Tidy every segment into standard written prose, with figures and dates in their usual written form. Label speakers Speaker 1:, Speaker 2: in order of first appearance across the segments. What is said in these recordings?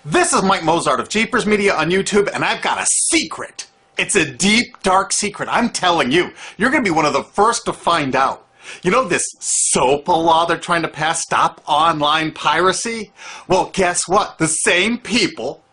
Speaker 1: This is Mike Mozart of Jeepers Media on YouTube, and I've got a secret. It's a deep, dark secret. I'm telling you, you're going to be one of the first to find out. You know this SOPA law they're trying to pass, Stop Online Piracy? Well, guess what? The same people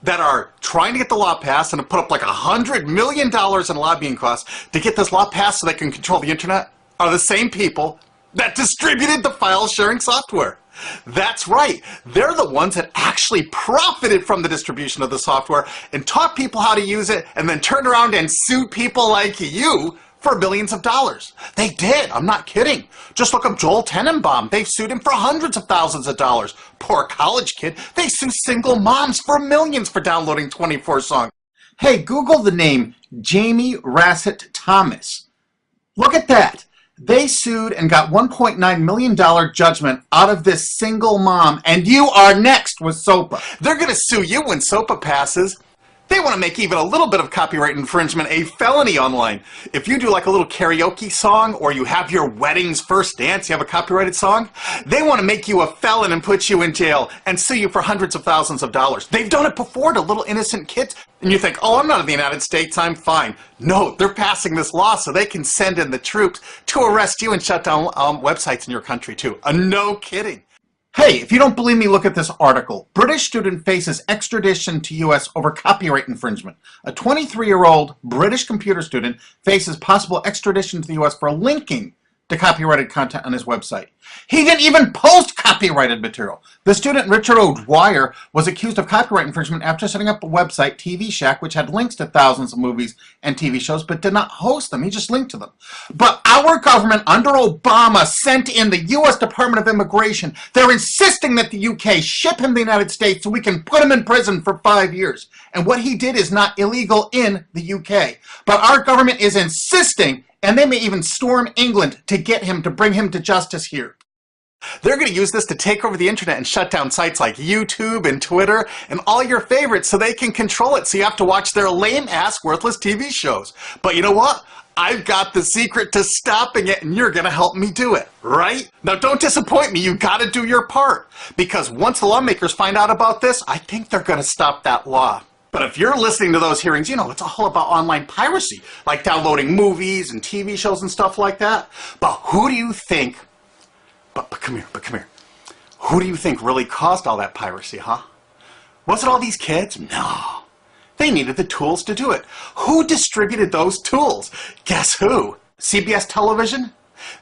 Speaker 1: that are trying to get the law passed and have put up like $100 million in lobbying costs to get this law passed so they can control the internet are the same people that distributed the file sharing software. That's right. They're the ones that actually profited from the distribution of the software and taught people how to use it and then turned around and sued people like you for billions of dollars. They did. I'm not kidding. Just look up Joel Tenenbaum. They've sued him for hundreds of thousands of dollars. Poor college kid. They sue single moms for millions for downloading 24 songs. Hey, Google the name Jamie Rassett Thomas. Look at that. They sued and got $1.9 million judgment out of this single mom, and you are next with SOPA. They're going to sue you when SOPA passes. They want to make even a little bit of copyright infringement a felony online. If you do like a little karaoke song or you have your wedding's first dance, you have a copyrighted song, they want to make you a felon and put you in jail and sue you for hundreds of thousands of dollars. They've done it before to little innocent kids. And you think, oh, I'm not in the United States, I'm fine. No, they're passing this law so they can send in the troops to arrest you and shut down websites in your country too. No kidding. Hey, if you don't believe me, look at this article. British student faces extradition to U.S. over copyright infringement. A 23-year-old British computer student faces possible extradition to the U.S. for linking to copyrighted content on his website. He didn't even post copyrighted material. The student, Richard O'Dwyer, was accused of copyright infringement after setting up a website, TV Shack, which had links to thousands of movies and TV shows, but did not host them. He just linked to them. But our government, under Obama, sent in the U.S. Department of Immigration. They're insisting that the UK ship him to the United States so we can put him in prison for 5 years. And what he did is not illegal in the UK. But our government is insisting, and they may even storm England to get him, to bring him to justice here. They're going to use this to take over the internet and shut down sites like YouTube and Twitter and all your favorites so they can control it, so you have to watch their lame-ass, worthless TV shows. But you know what? I've got the secret to stopping it, and you're going to help me do it, right? Now, don't disappoint me. You've got to do your part. Because once the lawmakers find out about this, I think they're going to stop that law. But if you're listening to those hearings, you know, it's all about online piracy, like downloading movies and TV shows and stuff like that. But who do you think, but come here, who do you think really caused all that piracy, huh? Was it all these kids? No. They needed the tools to do it. Who distributed those tools? Guess who? CBS Television?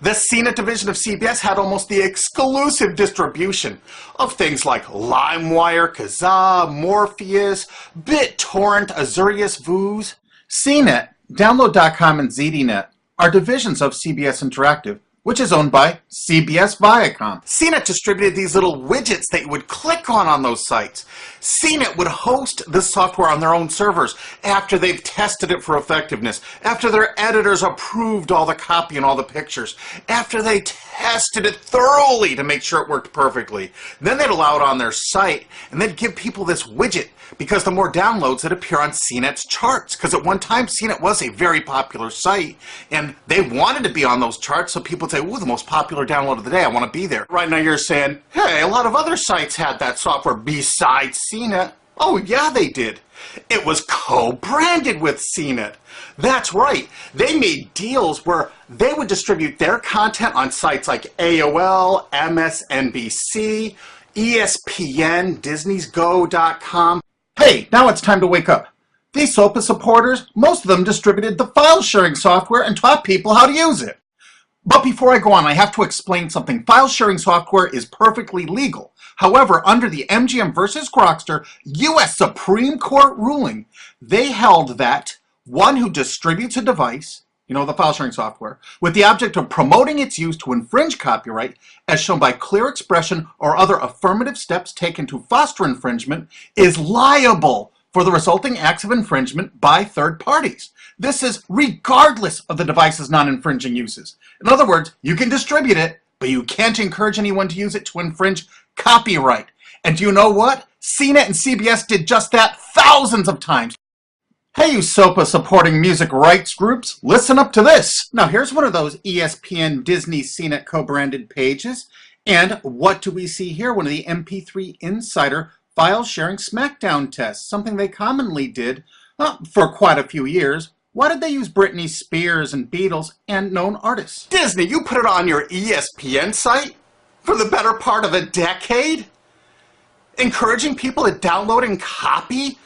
Speaker 1: The CNET division of CBS had almost the exclusive distribution of things like LimeWire, Kazaa, Morpheus, BitTorrent, Azurius, Vooz. CNET, Download.com, and ZDNet are divisions of CBS Interactive, which is owned by CBS Viacom. CNET distributed these little widgets that you would click on those sites. CNET would host the software on their own servers after they've tested it for effectiveness, after their editors approved all the copy and all the pictures, after they tested it thoroughly to make sure it worked perfectly. Then they'd allow it on their site, and they'd give people this widget because the more downloads that appear on CNET's charts. Because at one time, CNET was a very popular site, and they wanted to be on those charts, so people would say, ooh, the most popular download of the day, I want to be there. Right now you're saying, hey, a lot of other sites had that software besides CNET. Oh, yeah, they did. It was co-branded with CNET. That's right. They made deals where they would distribute their content on sites like AOL, MSNBC, ESPN, Disney'sGo.com. Hey, now it's time to wake up. These SOPA supporters, most of them distributed the file sharing software and taught people how to use it. But before I go on, I have to explain something. File sharing software is perfectly legal. However, under the MGM versus Grokster U.S. Supreme Court ruling, they held that one who distributes a device, you know, the file sharing software, with the object of promoting its use to infringe copyright, as shown by clear expression or other affirmative steps taken to foster infringement, is liable for the resulting acts of infringement by third parties. This is regardless of the device's non-infringing uses. In other words, you can distribute it, but you can't encourage anyone to use it to infringe copyright. And do you know what? CNET and CBS did just that thousands of times. Hey, you SOPA supporting music rights groups, listen up to this. Now here's one of those ESPN, Disney, CNET co-branded pages. And what do we see here? One of the MP3 Insider
Speaker 2: file sharing smackdown tests, something they commonly did for quite a few years. Why did they use Britney Spears and Beatles and known artists?
Speaker 1: Disney, you put it on your ESPN site for the better part of a decade? Encouraging people to download and copy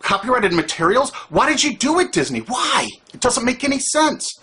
Speaker 1: copyrighted materials? Why did you do it, Disney? Why? It doesn't make any sense.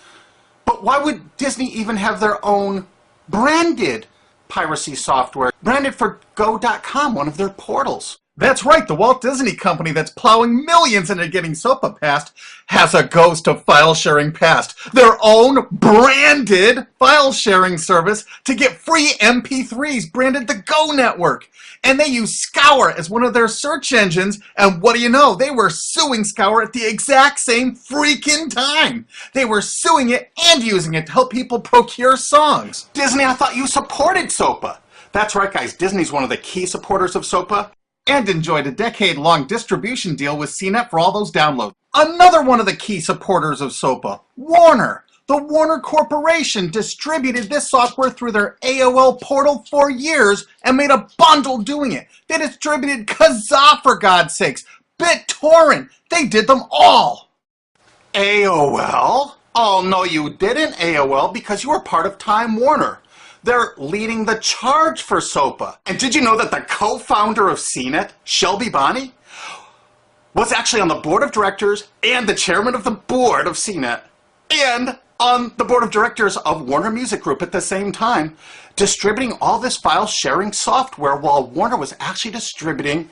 Speaker 1: But why would Disney even have their own branded piracy software, branded for Go.com, one of their portals?
Speaker 2: That's right, the Walt Disney Company that's plowing millions into getting SOPA passed has a ghost of file sharing past. Their own branded file sharing service to get free MP3s branded the Go Network. And they use Scour as one of their search engines, and what do you know? They were suing Scour at the exact same freaking time. They were suing it and using it to help people procure songs.
Speaker 1: Disney, I thought you supported SOPA. That's right, guys, Disney's one of the key supporters of SOPA.
Speaker 2: And enjoyed a decade-long distribution deal with CNET for all those downloads. Another one of the key supporters of SOPA, Warner. The Warner Corporation distributed this software through their AOL portal for years and made a bundle doing it. They distributed Kazaa, for God's sakes, BitTorrent. They did them all.
Speaker 1: AOL? Oh, no, you didn't, AOL, because you were part of Time Warner. They're leading the charge for SOPA. And did you know that the co-founder of CNET, Shelby Bonney, was actually on the board of directors and the chairman of the board of CNET and on the board of directors of Warner Music Group at the same time, distributing all this file sharing software while Warner was actually distributing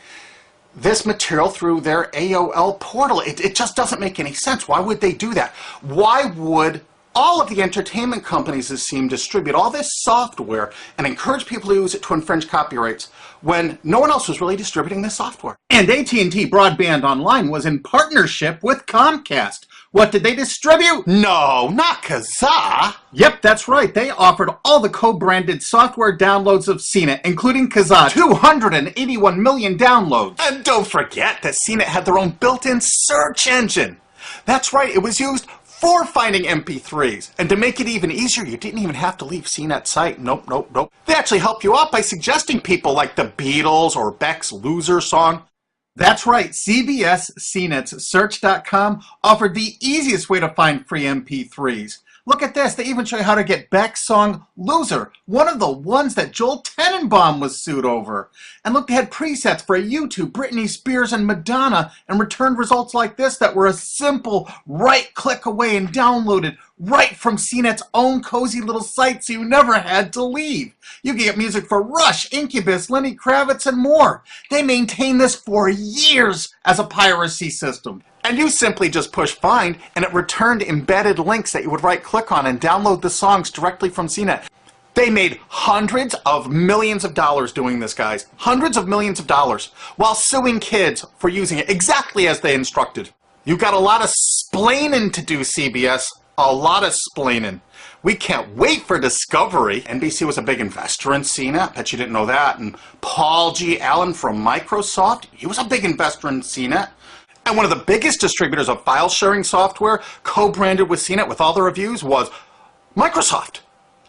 Speaker 1: this material through their AOL portal. It just doesn't make any sense. Why would they do that? Why would all of the entertainment companies, it seemed, distribute all this software and encourage people to use it to infringe copyrights when no one else was really distributing this software?
Speaker 2: And AT&T Broadband Online was in partnership with Comcast. What did they distribute?
Speaker 1: No, not Kazaa.
Speaker 2: Yep, that's right. They offered all the co-branded software downloads of CNET, including Kazaa, 281 million downloads.
Speaker 1: And don't forget that CNET had their own built-in search engine. That's right, it was used for finding MP3s. And to make it even easier, you didn't even have to leave CNET's site. Nope, nope, nope. They actually help you out by suggesting people like the Beatles or Beck's Loser song.
Speaker 2: That's right, CBS CNET's Search.com offered the easiest way to find free MP3s. Look at this, they even show you how to get Beck's song Loser, one of the ones that Joel Tenenbaum was sued over. And look, they had presets for YouTube, Britney Spears, and Madonna, and returned results like this that were a simple right click away and downloaded right from CNET's own cozy little site, so you never had to leave. You can get music for Rush, Incubus, Lenny Kravitz, and more. They maintained this for years as a piracy system.
Speaker 1: And you simply just push find, and it returned embedded links that you would right-click on and download the songs directly from CNET. They made hundreds of millions of dollars doing this, guys. Hundreds of millions of dollars, while suing kids for using it exactly as they instructed. You got a lot of splaining to do, CBS. A lot of splaining. We can't wait for Discovery. NBC was a big investor in CNET. Bet you didn't know that. And Paul G. Allen from Microsoft, he was a big investor in CNET. And one of the biggest distributors of file sharing software co-branded with CNET with all the reviews was Microsoft,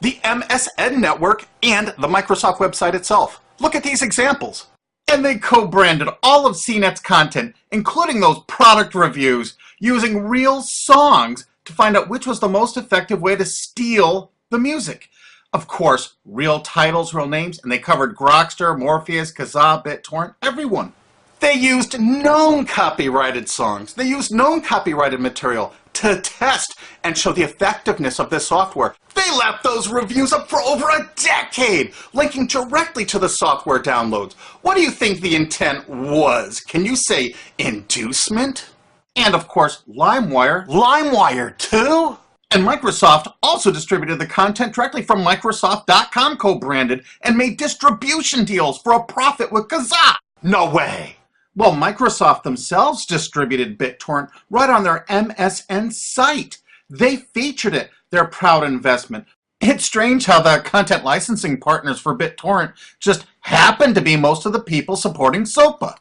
Speaker 1: the MSN network, and the Microsoft website itself. Look at these examples.
Speaker 2: And they co-branded all of CNET's content, including those product reviews, using real songs to find out which was the most effective way to steal the music. Of course, real titles, real names, and they covered Grokster, Morpheus, Kazaa, BitTorrent, everyone.
Speaker 1: They used known copyrighted songs. They used known copyrighted material to test and show the effectiveness of this software. They left those reviews up for over a decade, linking directly to the software downloads. What do you think the intent was? Can you say inducement?
Speaker 2: And of course, LimeWire.
Speaker 1: LimeWire too?
Speaker 2: And Microsoft also distributed the content directly from Microsoft.com co-branded and made distribution deals for a profit with Kazaa.
Speaker 1: No way.
Speaker 2: Well, Microsoft themselves distributed BitTorrent right on their MSN site. They featured it, their proud investment. It's strange how the content licensing partners for BitTorrent just happen to be most of the people supporting SOPA.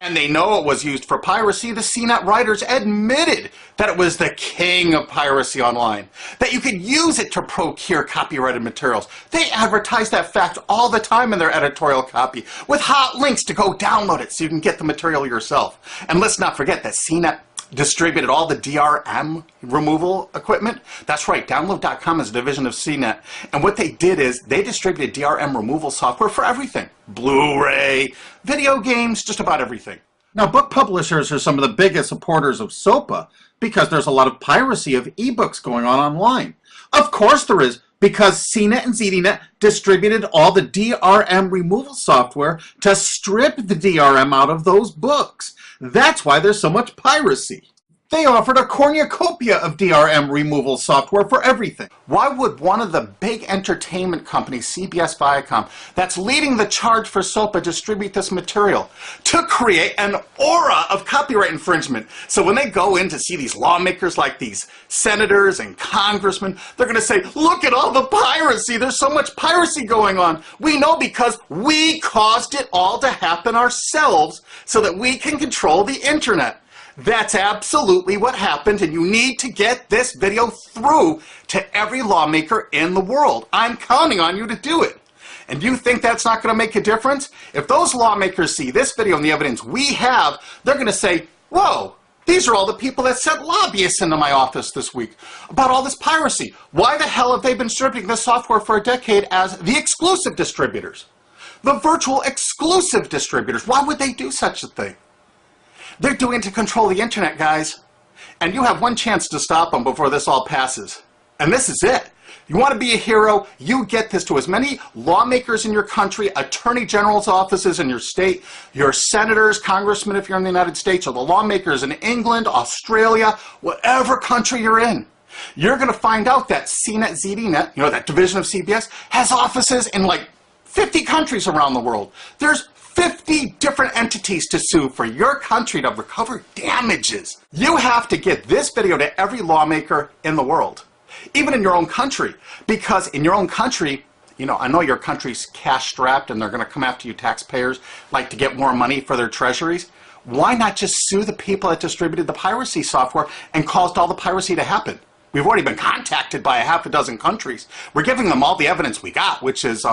Speaker 1: And they know it was used for piracy. The CNET writers admitted that it was the king of piracy online, that you could use it to procure copyrighted materials. They advertise that fact all the time in their editorial copy with hot links to go download it so you can get the material yourself. And let's not forget that CNET distributed all the DRM removal equipment. That's right, Download.com is a division of CNET. And what they did is they distributed DRM removal software for everything. Blu-ray, video games, just about everything.
Speaker 2: Now, book publishers are some of the biggest supporters of SOPA because there's a lot of piracy of ebooks going on online. Of course there is, because CNET and ZDNet distributed all the DRM removal software to strip the DRM out of those books. That's why there's so much piracy. They offered a cornucopia of DRM removal software for everything.
Speaker 1: Why would one of the big entertainment companies, CBS Viacom, that's leading the charge for SOPA, distribute this material? To create an aura of copyright infringement. So when they go in to see these lawmakers like these senators and congressmen, they're going to say, look at all the piracy. There's so much piracy going on. We know because we caused it all to happen ourselves so that we can control the internet. That's absolutely what happened, and you need to get this video through to every lawmaker in the world. I'm counting on you to do it. And you think that's not going to make a difference? If those lawmakers see this video and the evidence we have, they're going to say, whoa, these are all the people that sent lobbyists into my office this week about all this piracy. Why the hell have they been distributing this software for a decade as the exclusive distributors? The virtual exclusive distributors. Why would they do such a thing? They're doing it to control the internet, guys. And you have one chance to stop them before this all passes. And this is it. You want to be a hero? You get this to as many lawmakers in your country, attorney general's offices in your state, your senators, congressmen if you're in the United States, or the lawmakers in England, Australia, whatever country you're in. You're going to find out that CNET, ZDNet, that division of CBS, has offices in like 50 countries around the world. There's 50 different entities to sue for your country to recover damages. You have to get this video to every lawmaker in the world, even in your own country, because in your own country, I know your country's cash-strapped and they're going to come after you taxpayers like to get more money for their treasuries. Why not just sue the people that distributed the piracy software and caused all the piracy to happen? We've already been contacted by a half a dozen countries. We're giving them all the evidence we got, which is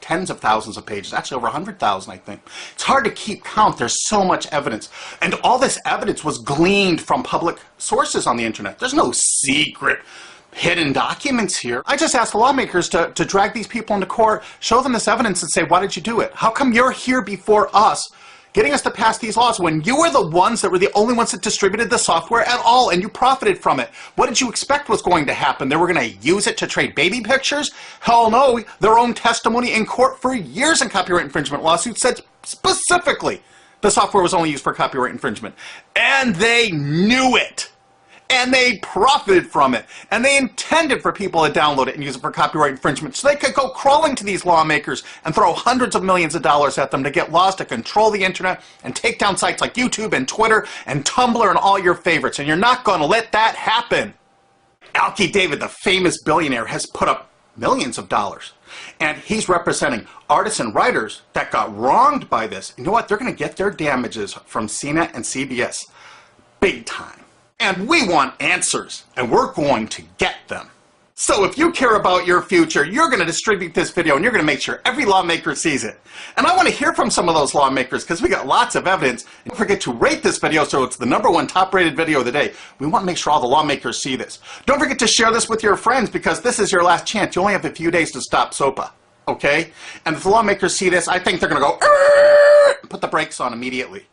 Speaker 1: tens of thousands of pages, actually over 100,000, I think. It's hard to keep count. There's so much evidence. And all this evidence was gleaned from public sources on the internet. There's no secret hidden documents here. I just asked the lawmakers to drag these people into court, show them this evidence and say, why did you do it? How come you're here before us getting us to pass these laws when you were the ones that were the only ones that distributed the software at all and you profited from it? What did you expect was going to happen? They were going to use it to trade baby pictures? Hell no. Their own testimony in court for years in copyright infringement lawsuits said specifically the software was only used for copyright infringement. And they knew it. And they profited from it. And they intended for people to download it and use it for copyright infringement so they could go crawling to these lawmakers and throw hundreds of millions of dollars at them to get laws to control the internet and take down sites like YouTube and Twitter and Tumblr and all your favorites. And you're not going to let that happen. Alki David, the famous billionaire, has put up millions of dollars. And he's representing artists and writers that got wronged by this. You know what? They're going to get their damages from CNET and CBS. Big time. And we want answers, and we're going to get them. So if you care about your future, you're going to distribute this video, and you're going to make sure every lawmaker sees it. And I want to hear from some of those lawmakers, because we got lots of evidence. Don't forget to rate this video so it's the #1 top-rated video of the day. We want to make sure all the lawmakers see this. Don't forget to share this with your friends, because this is your last chance. You only have a few days to stop SOPA, okay? And if the lawmakers see this, I think they're going to go, put the brakes on immediately.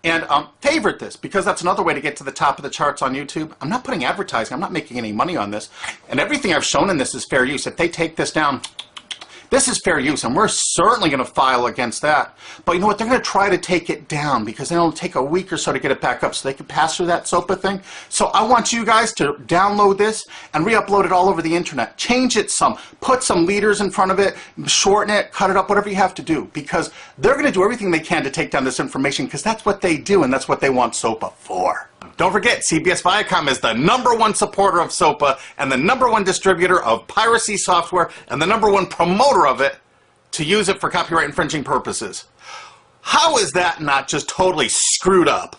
Speaker 1: And favorite this, because that's another way to get to the top of the charts on YouTube. I'm not putting advertising. I'm not making any money on this. And everything I've shown in this is fair use. If they take this down, this is fair use, and we're certainly going to file against that. But you know what? They're going to try to take it down because it'll take a week or so to get it back up so they can pass through that SOPA thing. So I want you guys to download this and re-upload it all over the internet. Change it some. Put some leaders in front of it. Shorten it. Cut it up. Whatever you have to do. Because they're going to do everything they can to take down this information because that's what they do and that's what they want SOPA for. Don't forget, CBS Viacom is the #1 supporter of SOPA and the #1 distributor of piracy software and the #1 promoter of it to use it for copyright infringing purposes. How is that not just totally screwed up?